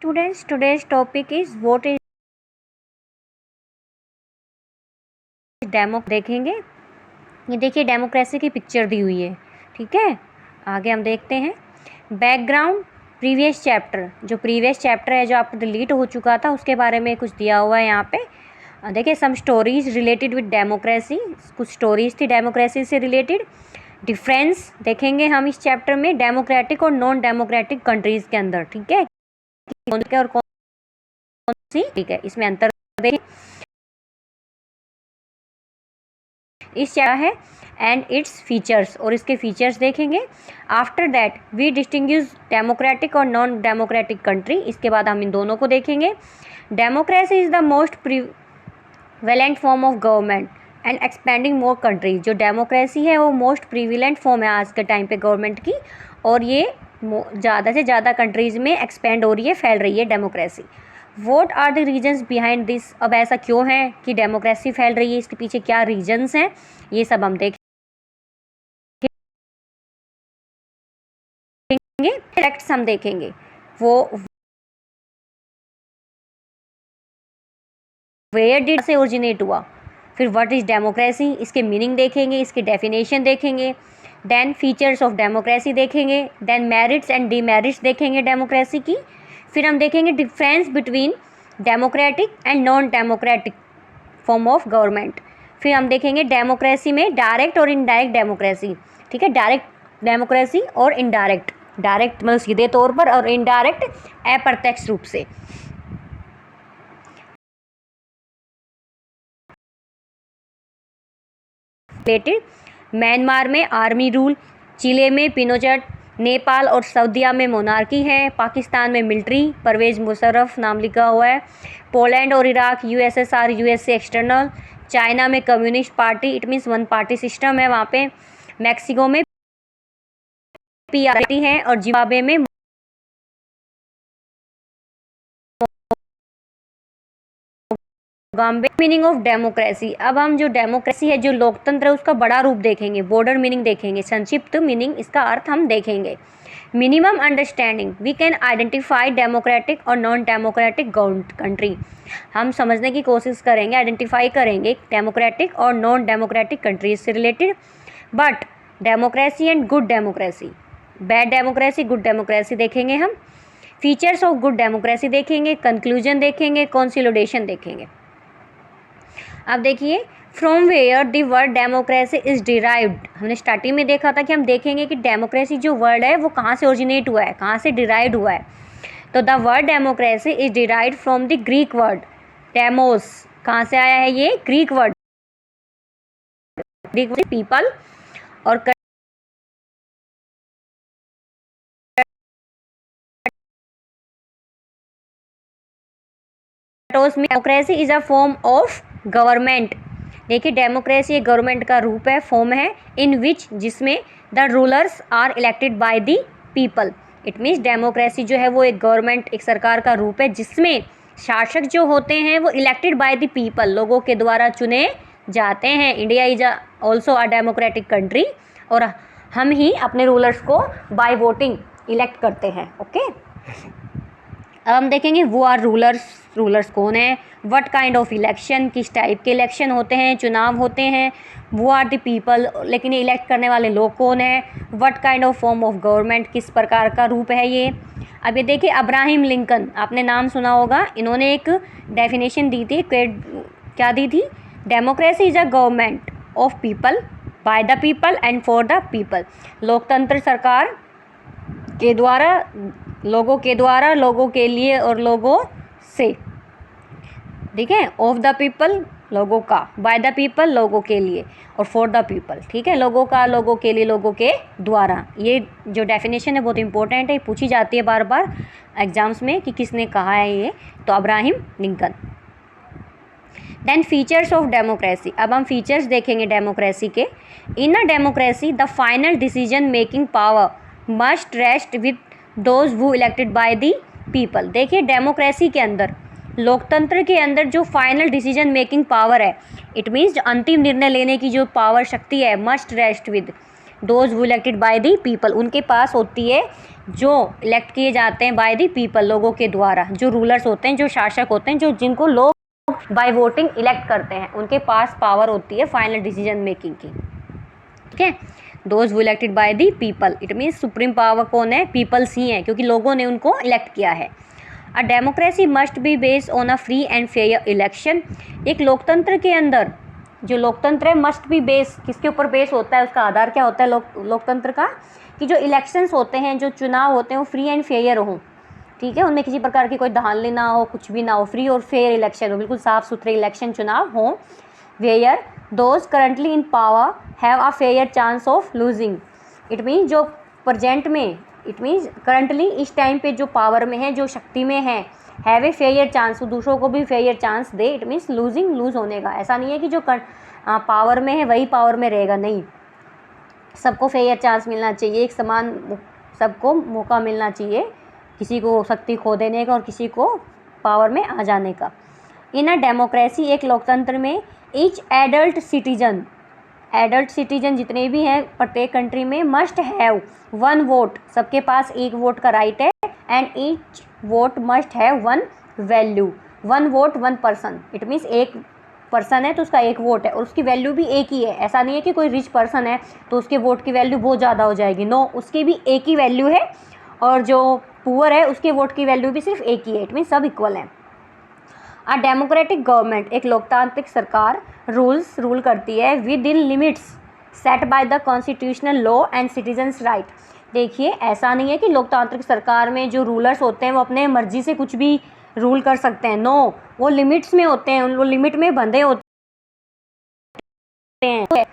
Students, today's topic is what is demo देखेंगे। ये देखिए डेमोक्रेसी की पिक्चर दी हुई है, ठीक है। आगे हम देखते हैं बैकग्राउंड। प्रीवियस चैप्टर, जो प्रीवियस चैप्टर है जो आपको डिलीट हो चुका था उसके बारे में कुछ दिया हुआ है यहाँ पे। देखिए some stories related with democracy, कुछ स्टोरीज थी डेमोक्रेसी से रिलेटेड। डिफरेंस देखेंगे हम इस चैप्टर में डेमोक्रेटिक और नॉन डेमोक्रेटिक कंट्रीज के अंदर, ठीक है, और कौन सी, ठीक है, इसमें अंतर देखें। इस क्या है एंड इट्स फीचर्स, और इसके फीचर्स देखेंगे। After that we distinguish democratic और नॉन डेमोक्रेटिक कंट्री, इसके बाद हम इन दोनों को देखेंगे। Democracy is the most prevalent form of government and expanding more countries. जो डेमोक्रेसी है वो मोस्ट प्रीविलेंट फॉर्म है आज के टाइम पे गवर्नमेंट की, और ये ज़्यादा से ज़्यादा कंट्रीज़ में एक्सपेंड हो रही है, फैल रही है democracy. What are the reasons behind this, अब ऐसा क्यों है कि डेमोक्रेसी फैल रही है, इसके पीछे क्या रीजन्स हैं, ये सब हम देखेंगे। फैक्ट्स हम देखेंगे वो वेयर डिड से ओरिजिनेट हुआ, फिर व्हाट इज़ डेमोक्रेसी, इसके मीनिंग देखेंगे, इसकी डेफिनेशन देखेंगे। देन फीचर्स ऑफ डेमोक्रेसी देखेंगे। देन मेरिट्स एंड डीमेरिट्स देखेंगे डेमोक्रेसी की। फिर हम देखेंगे difference between democratic and non democratic form of government. फिर हम देखेंगे डेमोक्रेसी में डायरेक्ट और इनडायरेक्ट डेमोक्रेसी, ठीक है, डायरेक्ट डेमोक्रेसी और इनडायरेक्ट, डायरेक्ट मतलब सीधे तौर पर, और इनडायरेक्ट अप्रत्यक्ष रूप से। म्यांमार में आर्मी रूल, चिले में पिनोचेट, नेपाल और सऊदीया में मोनार्की है, पाकिस्तान में मिलिट्री, परवेज मुशर्रफ नाम लिखा हुआ है, पोलैंड और Iraq, USSR USA external, China में communist party, it means one party system है वहाँ पे, मैक्सिको में पीआरटी है, और जिम्बाब्वे में मीनिंग ऑफ डेमोक्रेसी। अब हम जो डेमोक्रेसी है, जो लोकतंत्र है, उसका बड़ा रूप देखेंगे, बॉर्डर मीनिंग देखेंगे, संक्षिप्त मीनिंग, इसका अर्थ हम देखेंगे। Minimum understanding, we can identify democratic और नॉन डेमोक्रेटिक कंट्री। हम समझने की कोशिश करेंगे, आइडेंटिफाई करेंगे डेमोक्रेटिक और नॉन डेमोक्रेटिक कंट्रीज से रिलेटेड। But democracy and good democracy, bad democracy, good democracy देखेंगे हम। फीचर्स ऑफ गुड डेमोक्रेसी देखेंगे, कंक्लूजन देखेंगे, कंसोलिडेशन देखेंगे। अब देखिए from where the word democracy is derived, हमने स्टार्टिंग में देखा था कि हम देखेंगे कि डेमोक्रेसी जो वर्ड है वो कहाँ से ओरिजिनेट हुआ है, कहाँ से डिराइव्ड हुआ है। तो the word democracy is derived from the Greek word demos. कहाँ से आया है ये Greek word, Greek word people, और democracy is a form of government. देखिए डेमोक्रेसी एक गवर्नमेंट का रूप है, फॉर्म है, इन विच, जिसमें the rulers are elected by the people. It means democracy जो है वो एक गवर्नमेंट, एक सरकार का रूप है जिसमें शासक जो होते हैं वो इलेक्टेड बाय द पीपल, लोगों के द्वारा चुने जाते हैं। India is also a democratic country, और हम ही अपने रूलर्स को बाय वोटिंग इलेक्ट करते हैं। ओके, अब हम देखेंगे वो आर रूलर्स, रूलर्स कौन है, व्हाट काइंड ऑफ इलेक्शन, किस टाइप के इलेक्शन होते हैं, चुनाव होते हैं। वो आर द पीपल, लेकिन ये इलेक्ट करने वाले लोग कौन है। What kind of form of government, किस प्रकार का रूप है ये। अब ये देखिए अब्राहम लिंकन, आपने नाम सुना होगा, इन्होंने एक डेफिनेशन दी थी, क्या दी थी, democracy is a government of people, bye the people and for the people. लोकतंत्र सरकार के द्वारा, लोगों के द्वारा, लोगों के लिए और लोगों से, ठीक है, ऑफ द पीपल लोगों का, बाय द पीपल लोगों के लिए, और फॉर द पीपल, ठीक है, लोगों का, लोगों के लिए, लोगों के द्वारा। ये जो डेफिनेशन है बहुत इंपॉर्टेंट है, पूछी जाती है बार बार एग्जाम्स में कि किसने कहा है ये, तो Abraham Lincoln. Then features of democracy, अब हम फीचर्स देखेंगे डेमोक्रेसी के। In a democracy the final decision making power must rest with those who elected by the people. देखिए डेमोक्रेसी के अंदर, लोकतंत्र के अंदर जो फाइनल डिसीजन मेकिंग पावर है, इट मीन्स जो अंतिम निर्णय लेने की जो पावर, शक्ति है, must rest with those who elected by the people, उनके पास होती है जो इलेक्ट किए जाते हैं बाय द पीपल, लोगों के द्वारा। जो रूलर्स होते हैं, जो शासक होते हैं, जो जिनको लोग बाय वोटिंग इलेक्ट करते हैं, उनके पास पावर होती है फाइनल डिसीजन मेकिंग की। ठीक है, those who elected by the people, it means supreme power कौन है? पीपल्स ही है, क्योंकि लोगों ने उनको इलेक्ट किया है। A democracy must be based on a free and fair election. एक लोकतंत्र के अंदर, जो लोकतंत्र है, मस्ट बी बेस, किसके ऊपर बेस होता है? उसका आधार क्या होता है लोकतंत्र का? कि जो इलेक्शंस होते हैं, जो चुनाव होते हैं, वो फ्री एंड फेयर हों। ठीक है, उनमें किसी प्रकार की कोई धांधली ना हो, कुछ भी ना हो, फ्री और फेयर इलेक्शन हो, बिल्कुल साफ सुथरे इलेक्शन चुनाव हों। Where those currently in power have a fair chance of losing. It means जो प्रजेंट में, इट मीन्स करंटली इस टाइम पे जो पावर में है, जो शक्ति में है, हैव ए फेयर चांस, दूसरों को भी फेयर चांस दे। इट मीन्स लूजिंग, लूज होने का। ऐसा नहीं है कि जो पावर में है वही पावर में रहेगा, नहीं, सबको फेयर चांस मिलना चाहिए, एक समान सबको मौका मिलना चाहिए, किसी को शक्ति खो देने का और किसी को पावर में आ जाने का। इन अ डेमोक्रेसी, एक लोकतंत्र में, ईच एडल्ट सिटीजन जितने भी हैं प्रत्येक कंट्री में, मस्ट हैव वन वोट, सबके पास एक वोट का राइट है। And each vote must have one value, one vote one person. It means एक पर्सन है तो उसका एक वोट है और उसकी वैल्यू भी एक ही है। ऐसा नहीं है कि कोई रिच पर्सन है तो उसके वोट की वैल्यू बहुत ज़्यादा हो जाएगी, नो, उसकी भी एक ही वैल्यू है, और जो पुअर है उसके वोट की वैल्यू भी सिर्फ एक ही है। इट मीन्स सब इक्वल हैं। अ डेमोक्रेटिक गवर्नमेंट, एक लोकतांत्रिक सरकार, रूल करती है with in limits set by the constitutional law and citizens right. देखिए, ऐसा नहीं है कि लोकतांत्रिक सरकार में जो रूलर्स होते हैं वो अपने मर्जी से कुछ भी रूल कर सकते हैं, नो, वो लिमिट्स में होते हैं, वो लिमिट में बंधे होते हैं।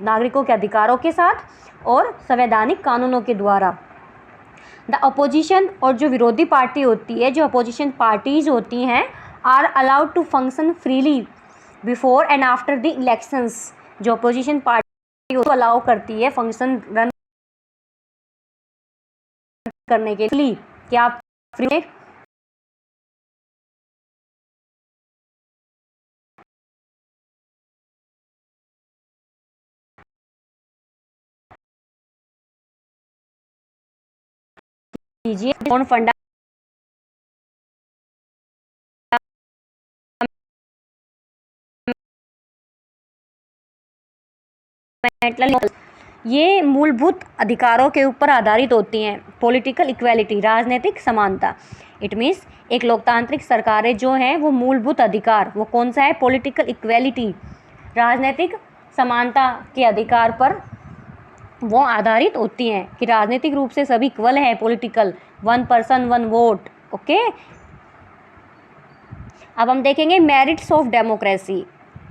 नागरिकों के अधिकारों के साथ और संवैधानिक कानूनों के द्वारा। द अपोजिशन, और जो विरोधी पार्टी होती है, जो अपोजिशन पार्टीज होती हैं, are allowed to function freely before and after the elections. जो अपोजिशन पार्टी उसको अलाउ करती है फंक्शन रन करने के लिए। क्या आप फ्री में कीजिए कौन फंडा ये मूलभूत अधिकारों के ऊपर आधारित होती हैं। पॉलिटिकल इक्वालिटी, राजनीतिक समानता। इट मीन्स एक लोकतांत्रिक सरकारें जो हैं वो मूलभूत अधिकार, वो कौन सा है? पॉलिटिकल इक्वालिटी, राजनीतिक समानता के अधिकार पर वो आधारित होती हैं कि राजनीतिक रूप से सभी इक्वल है, political, one person one vote. Okay, अब हम देखेंगे merits of democracy.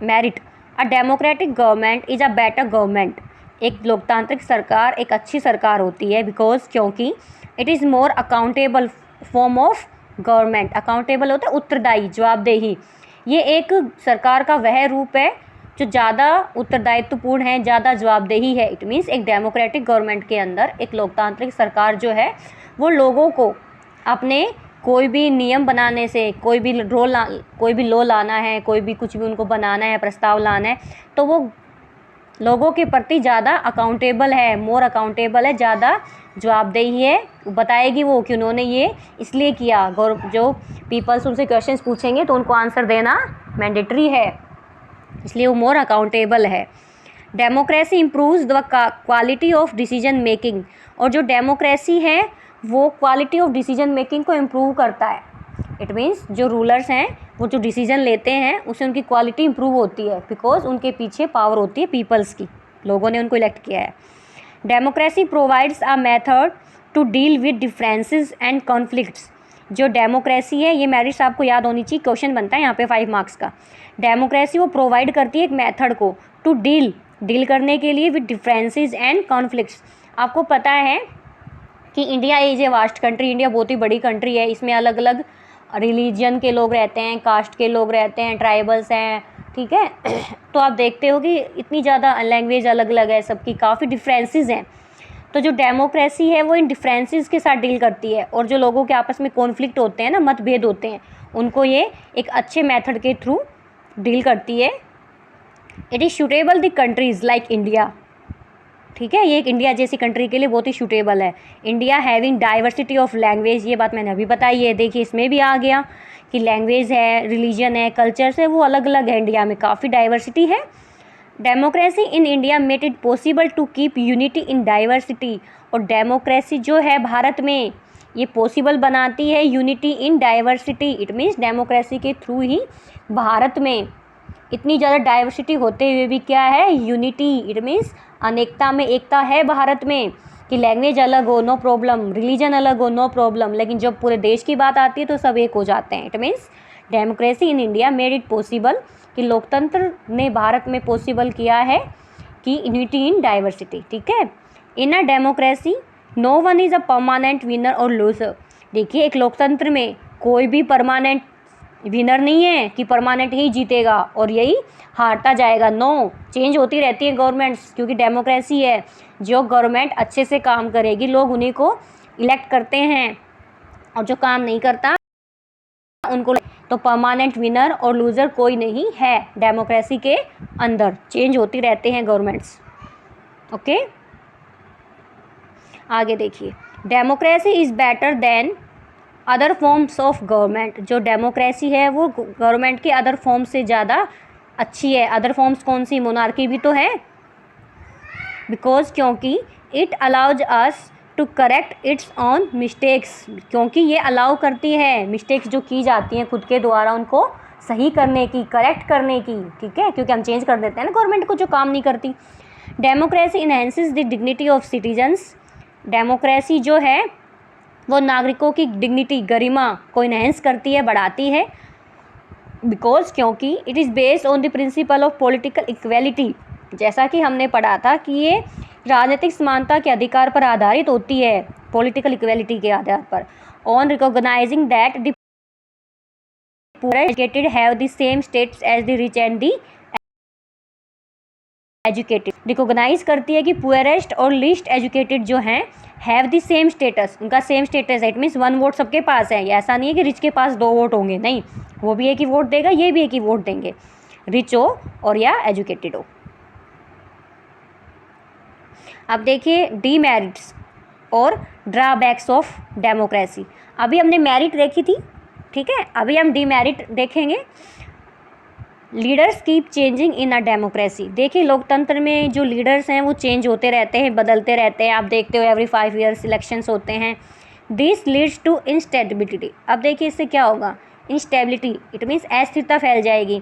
Merit, a democratic government is a better government. एक लोकतांत्रिक सरकार एक अच्छी सरकार होती है, बिकॉज, क्योंकि it is more accountable form of government. Accountable होता है उत्तरदायी, जवाबदेही। ये एक सरकार का वह रूप है जो ज़्यादा उत्तरदायित्वपूर्ण है, ज़्यादा जवाबदेही है। इट मीन्स एक डेमोक्रेटिक गवर्नमेंट के अंदर एक लोकतांत्रिक सरकार जो है वो लोगों को अपने कोई भी नियम बनाने से, कोई भी लॉ लाना है, कोई भी कुछ भी उनको बनाना है, प्रस्ताव लाना है, तो वो लोगों के प्रति ज़्यादा अकाउंटेबल है, मोर अकाउंटेबल है, ज़्यादा जवाबदेही है। बताएगी वो कि उन्होंने ये इसलिए किया। जो पीपल्स उनसे क्वेश्चंस पूछेंगे तो उनको आंसर देना मैंडेटरी है, इसलिए वो मोर अकाउंटेबल है। Democracy improves the quality of decision making, और जो डेमोक्रेसी है वो क्वालिटी ऑफ डिसीजन मेकिंग को इम्प्रूव करता है। इट मीन्स जो रूलर्स हैं वो जो डिसीजन लेते हैं उससे उनकी क्वालिटी इम्प्रूव होती है, बिकॉज उनके पीछे पावर होती है पीपल्स की, लोगों ने उनको इलेक्ट किया है। Democracy provides a method to deal with differences and conflicts. जो डेमोक्रेसी है, ये मेरिट्स आपको याद होनी चाहिए, क्वेश्चन बनता है यहाँ पे 5 मार्क्स का। डेमोक्रेसी वो प्रोवाइड करती है एक मेथड को टू डील करने के लिए विद डिफरेंसेस एंड कॉन्फ्लिक्ट्स। आपको पता है कि India is a vast country, India बहुत ही बड़ी कंट्री है, इसमें अलग अलग रिलीजन के लोग रहते हैं, कास्ट के लोग रहते हैं, ट्राइबल्स हैं, ठीक है। तो आप देखते हो कि इतनी ज़्यादा लैंग्वेज अलग अलग है सबकी, काफ़ी डिफरेंसेस हैं। तो जो डेमोक्रेसी है वो इन डिफरेंसेस के साथ डील करती है, और जो लोगों के आपस में कॉन्फ्लिक्ट होते हैं ना, मतभेद होते हैं, उनको ये एक अच्छे मेथड के थ्रू डील करती है। It is suitable the countries like India, ठीक है, ये एक इंडिया जैसी कंट्री के लिए बहुत ही सूटेबल है। India having diversity of language, ये बात मैंने अभी बताई है। देखिए इसमें भी आ गया कि लैंग्वेज है, रिलीजन है, कल्चर्स है, वो अलग अलग है, इंडिया में काफ़ी डाइवर्सिटी है। Democracy in India made it possible to keep unity in diversity, और डेमोक्रेसी जो है भारत में ये पॉसिबल बनाती है unity in diversity. It means democracy के थ्रू ही भारत में इतनी ज़्यादा डाइवर्सिटी होते हुए भी क्या है, यूनिटी। इट मीन्स अनेकता में एकता है भारत में, कि लैंग्वेज अलग हो नो प्रॉब्लम, रिलीजन अलग हो नो प्रॉब्लम, लेकिन जब पूरे देश की बात आती है तो सब एक हो जाते हैं। It means democracy in India made it possible, कि लोकतंत्र ने भारत में पॉसिबल किया है कि यूनिटी इन डाइवर्सिटी, ठीक है। In a democracy no one is a permanent winner और लूजर। देखिए एक लोकतंत्र में कोई भी परमानेंट विनर नहीं है कि परमानेंट ही जीतेगा और यही हारता जाएगा। नो, चेंज होती रहती है गवर्नमेंट्स, क्योंकि डेमोक्रेसी है। जो गवर्नमेंट अच्छे से काम करेगी लोग उन्हीं को इलेक्ट करते हैं, और जो काम नहीं करता उनको। तो परमानेंट विनर और लूज़र कोई नहीं है डेमोक्रेसी के अंदर, चेंज होती रहते हैं गवर्नमेंट्स। ओके, आगे देखिए, democracy is better than other forms of government. जो डेमोक्रेसी है वो गवर्नमेंट के अदर फॉर्म से ज़्यादा अच्छी है। अदर फॉर्म्स कौन सी, मोनार्की भी तो है, बिकॉज क्योंकि it allows us to correct its own mistakes, क्योंकि ये अलाउ करती है मिस्टेक्स जो की जाती हैं खुद के द्वारा उनको सही करने की, करेक्ट करने की, ठीक है, क्योंकि हम चेंज कर देते हैं ना गवर्नमेंट को जो काम नहीं करती। Democracy enhances the dignity of citizens. Democracy जो है वो नागरिकों की डिग्निटी, गरिमा को इनहेंस करती है, बढ़ाती है, बिकॉज क्योंकि it is based on the principle of political equality. जैसा कि हमने पढ़ा था कि ये राजनीतिक समानता के अधिकार पर आधारित होती है, पॉलिटिकल इक्वेलिटी के आधार पर। On recognizing that the poor educated have the same status as the rich and the educated. Recognize करती है कि पुअरेस्ट और लीस्ट एजुकेटेड जो हैं हैव द सेम स्टेटस, उनका सेम स्टेटस है। इट मीन्स 1 वोट सबके पास है, ऐसा नहीं है कि रिच के पास 2 वोट होंगे, नहीं, वो भी एक ही वोट देगा, ये भी एक ही वोट देंगे, रिच हो और या एजुकेटेड हो। अब देखिए डीमेरिट्स और ड्रॉबैक्स ऑफ डेमोक्रेसी। अभी हमने मेरिट देखी थी, ठीक है, अभी हम डीमेरिट देखेंगे। Leaders keep changing in a democracy. देखिए लोकतंत्र में जो लीडर्स हैं वो चेंज होते रहते हैं, बदलते रहते हैं। आप देखते हो एवरी 5 ईयर्स इलेक्शंस होते हैं। This leads to instability. अब देखिए इससे क्या होगा, इंस्टेबिलिटी, इट मीन्स अस्थिरता फैल जाएगी।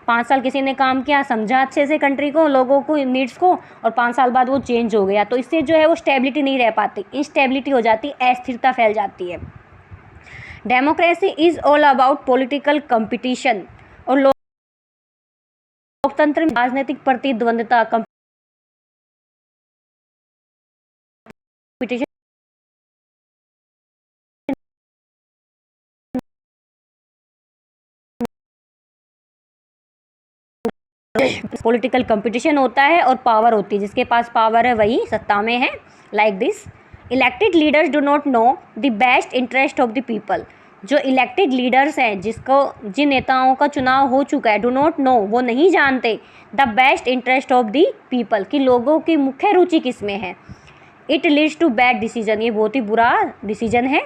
5 साल किसी ने काम किया, समझा अच्छे से कंट्री को, लोगों को, नीड्स को, और 5 साल बाद वो चेंज हो गया, तो इससे जो है वो स्टेबिलिटी नहीं रह पाती, इंस्टेबिलिटी हो जाती, अस्थिरता फैल जाती है। Democracy is all about political competition. और लोकतंत्र में राजनीतिक प्रतिद्वंद्विता, कंपटीशन, पॉलिटिकल कंपटीशन होता है और पावर होती है, जिसके पास पावर है वही सत्ता में है। Like this elected leaders do not know the best interest of the people. जो इलेक्टेड लीडर्स हैं, जिन नेताओं का चुनाव हो चुका है, डू नॉट नो, वो नहीं जानते the best interest of the people, कि लोगों की मुख्य रुचि किस में है। It leads to bad decision, ये बहुत ही बुरा डिसीजन है,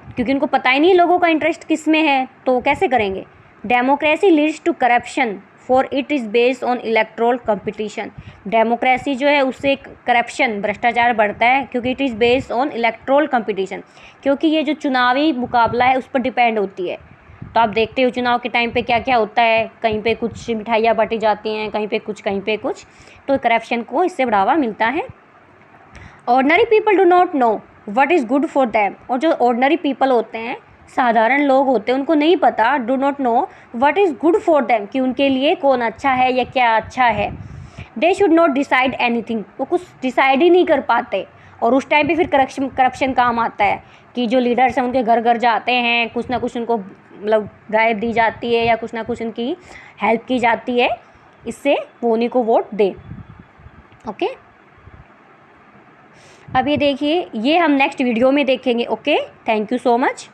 क्योंकि उनको पता ही नहीं लोगों का इंटरेस्ट किस में है, तो कैसे करेंगे। Democracy leads to corruption for it is based on electoral competition. Democracy जो है उससे करप्शन, भ्रष्टाचार बढ़ता है, क्योंकि it is based on electoral competition, क्योंकि ये जो चुनावी मुकाबला है उस पर डिपेंड होती है। तो आप देखते हो चुनाव के टाइम पे क्या क्या होता है, कहीं पे कुछ मिठाइयाँ बांटी जाती हैं, कहीं पे कुछ, कहीं पे कुछ, तो करप्शन को इससे बढ़ावा मिलता है। Ordinary people do not know what is good for them. और जो ऑर्डनरी पीपल होते हैं, साधारण लोग होते हैं, उनको नहीं पता, do not know what is good for them, कि उनके लिए कौन अच्छा है या क्या अच्छा है। They should not decide anything, वो कुछ डिसाइड ही नहीं कर पाते। और उस टाइम पे फिर करप्शन काम आता है कि जो लीडर्स हैं उनके घर घर जाते हैं, कुछ ना कुछ उनको मतलब राय दी जाती है या कुछ ना कुछ उनकी हेल्प की जाती है, इससे वो उन्हीं को वोट दे। ओके, अब ये देखिए, ये हम नेक्स्ट वीडियो में देखेंगे। Okay, thank you so much.